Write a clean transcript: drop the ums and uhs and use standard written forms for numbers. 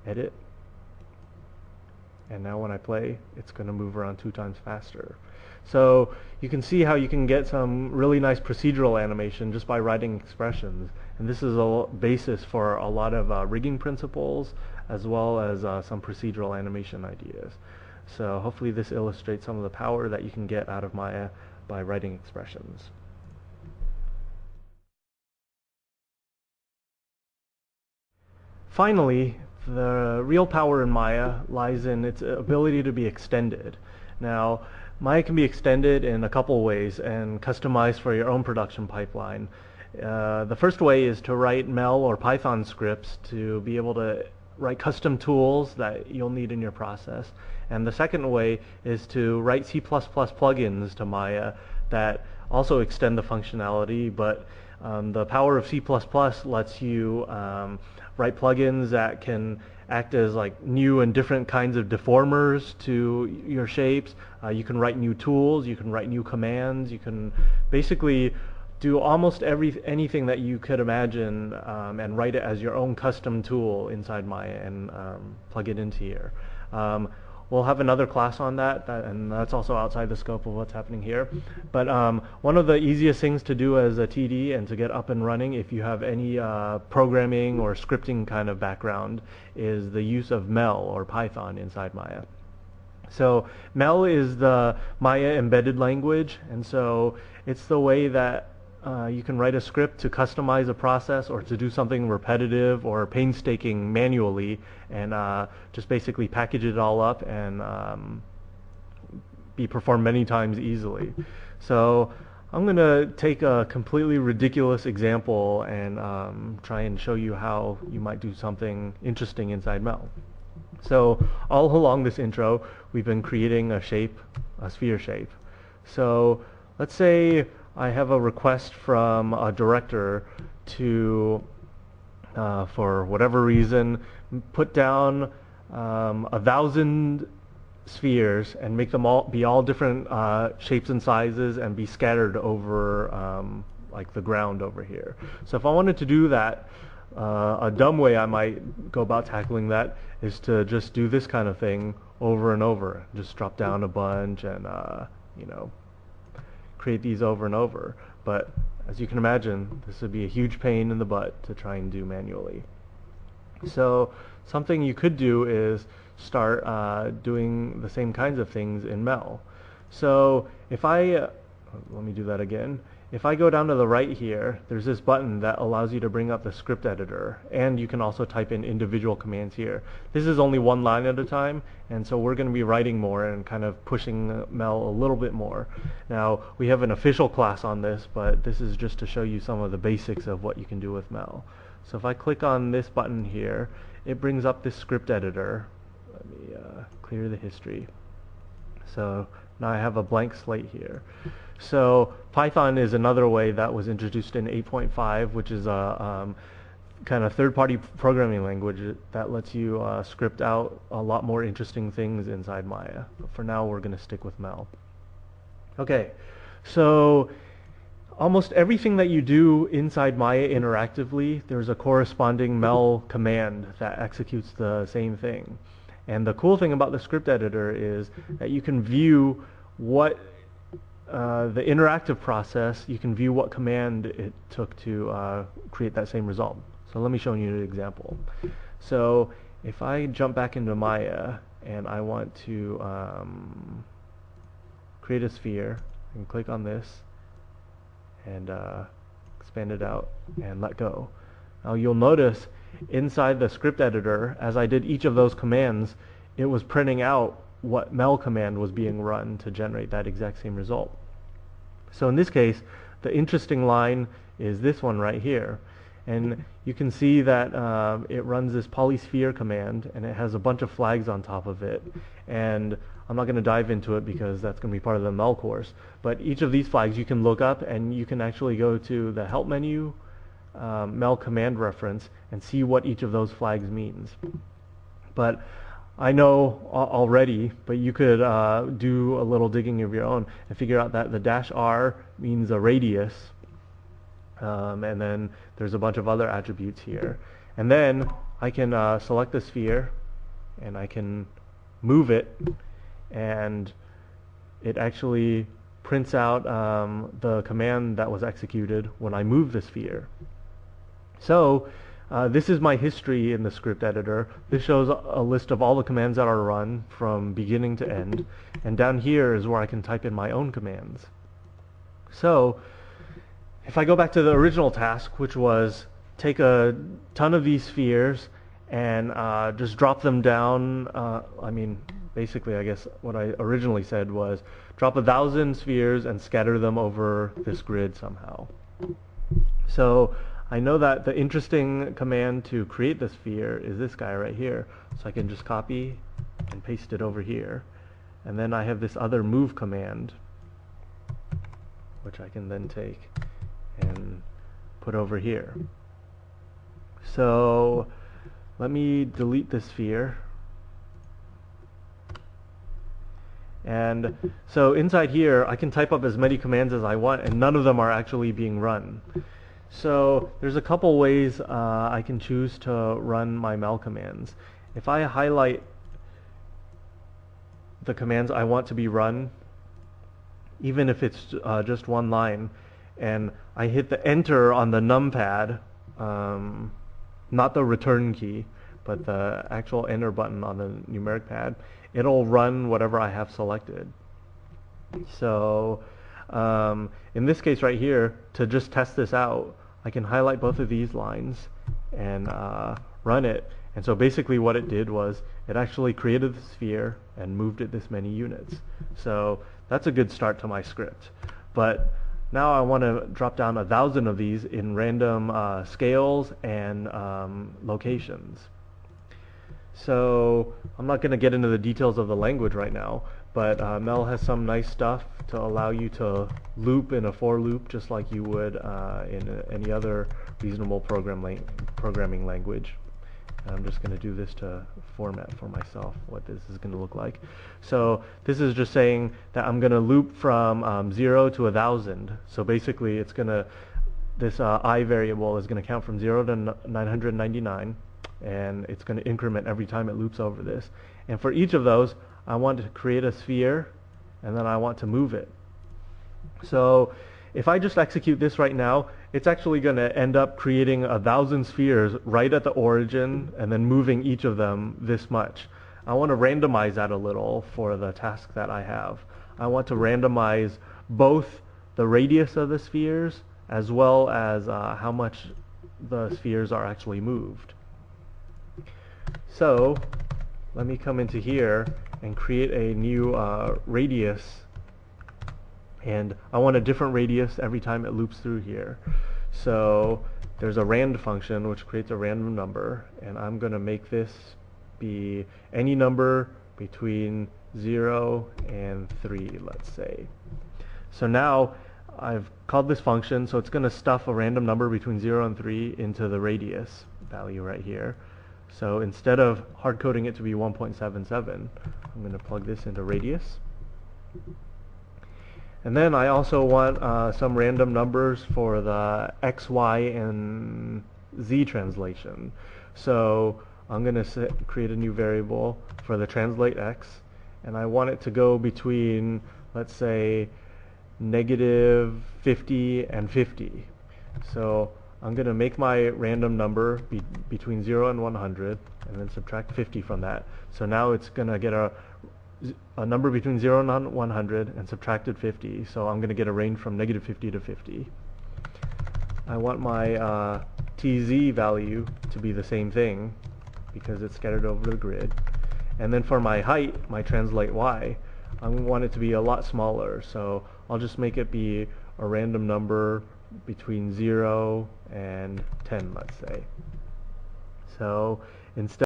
edit, and now when I play, it's going to move around 2 times faster. So you can see how you can get some really nice procedural animation just by writing expressions, and this is a basis for a lot of rigging principles as well as some procedural animation ideas. So hopefully this illustrates some of the power that you can get out of Maya by writing expressions. Finally, the real power in Maya lies in its ability to be extended. Now, Maya can be extended in a couple ways and customized for your own production pipeline. The first way is to write Mel or Python scripts to be able to write custom tools that you'll need in your process. And the second way is to write C++ plugins to Maya that also extend the functionality, but the power of C++ lets you write plugins that can act as like new and different kinds of deformers to your shapes. You can write new tools, you can write new commands, you can basically do almost anything that you could imagine and write it as your own custom tool inside Maya and plug it into here. We'll have another class on that, and that's also outside the scope of what's happening here. But one of the easiest things to do as a TD and to get up and running, if you have any programming or scripting kind of background, is the use of Mel or Python inside Maya. So Mel is the Maya embedded language, and so it's the way that you can write a script to customize a process or to do something repetitive or painstaking manually, and just basically package it all up and be performed many times easily. So I'm going to take a completely ridiculous example and try and show you how you might do something interesting inside Mel. So all along this intro, we've been creating a shape, a sphere shape. So let's say I have a request from a director to, for whatever reason, put down 1,000 spheres and make them all be all different shapes and sizes and be scattered over like the ground over here. So if I wanted to do that, a dumb way I might go about tackling that is to just do this kind of thing over and over. Just drop down a bunch and you know, create these over and over. But as you can imagine, this would be a huge pain in the butt to try and do manually. So something you could do is start doing the same kinds of things in Mel. So if I, let me do that again. If I go down to the right here, there's this button that allows you to bring up the script editor, and you can also type in individual commands here. This is only one line at a time, and so we're going to be writing more and kind of pushing Mel a little bit more. Now, we have an official class on this, but this is just to show you some of the basics of what you can do with Mel. So if I click on this button here, it brings up this script editor. Let me clear the history. So now I have a blank slate here. So Python is another way that was introduced in 8.5, which is a kind of third-party programming language that lets you script out a lot more interesting things inside Maya. But for now, we're going to stick with Mel. Okay, so almost everything that you do inside Maya interactively, there's a corresponding Mel command that executes the same thing. And the cool thing about the script editor is that you can view what the interactive process, you can view what command it took to create that same result. So let me show you an example. So if I jump back into Maya and I want to create a sphere, I can click on this and expand it out and let go. Now you'll notice inside the script editor, as I did each of those commands, it was printing out what Mel command was being run to generate that exact same result. So in this case, the interesting line is this one right here. And you can see that it runs this polysphere command, and it has a bunch of flags on top of it. And I'm not going to dive into it because that's going to be part of the Mel course. But each of these flags you can look up, and you can actually go to the help menu, Mel command reference, and see what each of those flags means. But I know already, but you could do a little digging of your own and figure out that the -r means a radius, and then there's a bunch of other attributes here. And then I can select the sphere and I can move it, and it actually prints out the command that was executed when I move the sphere. So this is my history in the script editor. This shows a list of all the commands that are run from beginning to end, and down here is where I can type in my own commands. So if I go back to the original task, which was take a ton of these spheres and just drop them down, basically I guess what I originally said was drop 1,000 spheres and scatter them over this grid somehow. So I know that the interesting command to create the sphere is this guy right here. So I can just copy and paste it over here. And then I have this other move command, which I can then take and put over here. So let me delete this sphere. And so inside here I can type up as many commands as I want, and none of them are actually being run. So there's a couple ways I can choose to run my mel commands. If I highlight the commands I want to be run, even if it's just one line, and I hit the enter on the numpad, not the return key, but the actual enter button on the numeric pad, it'll run whatever I have selected. So in this case right here, to just test this out, I can highlight both of these lines and run it. And so basically what it did was it actually created the sphere and moved it this many units. So that's a good start to my script. But now I want to drop down 1,000 of these in random scales and locations. So I'm not going to get into the details of the language right now, but Mel has some nice stuff to allow you to loop in a for loop just like you would in any other reasonable programming language. I'm just going to do this to format for myself what this is going to look like. So this is just saying that I'm going to loop from 0 to 1,000. So basically it's going to, this I variable is going to count from 0 to 999, and it's going to increment every time it loops over this. And for each of those, I want to create a sphere, and then I want to move it. So if I just execute this right now, it's actually going to end up creating 1,000 spheres right at the origin and then moving each of them this much. I want to randomize that a little for the task that I have. I want to randomize both the radius of the spheres as well as how much the spheres are actually moved. So let me come into here and create a new radius, and I want a different radius every time it loops through here. So there's a rand function which creates a random number, and I'm going to make this be any number between 0 and 3, let's say. So now I've called this function, so it's going to stuff a random number between 0 and 3 into the radius value right here. So instead of hard coding it to be 1.77, I'm going to plug this into radius. And then I also want some random numbers for the x, y, and z translation. So I'm going to create a new variable for the translate x, and I want it to go between, let's say, -50 and 50. So I'm going to make my random number between 0 and 100, and then subtract 50 from that. So now it's going to get a number between 0 and 100 and subtracted 50. So I'm going to get a range from -50 to 50. I want my TZ value to be the same thing because it's scattered over the grid. And then for my height, my translate y, I want it to be a lot smaller. So I'll just make it be a random number between 0 and 10, let's say. So instead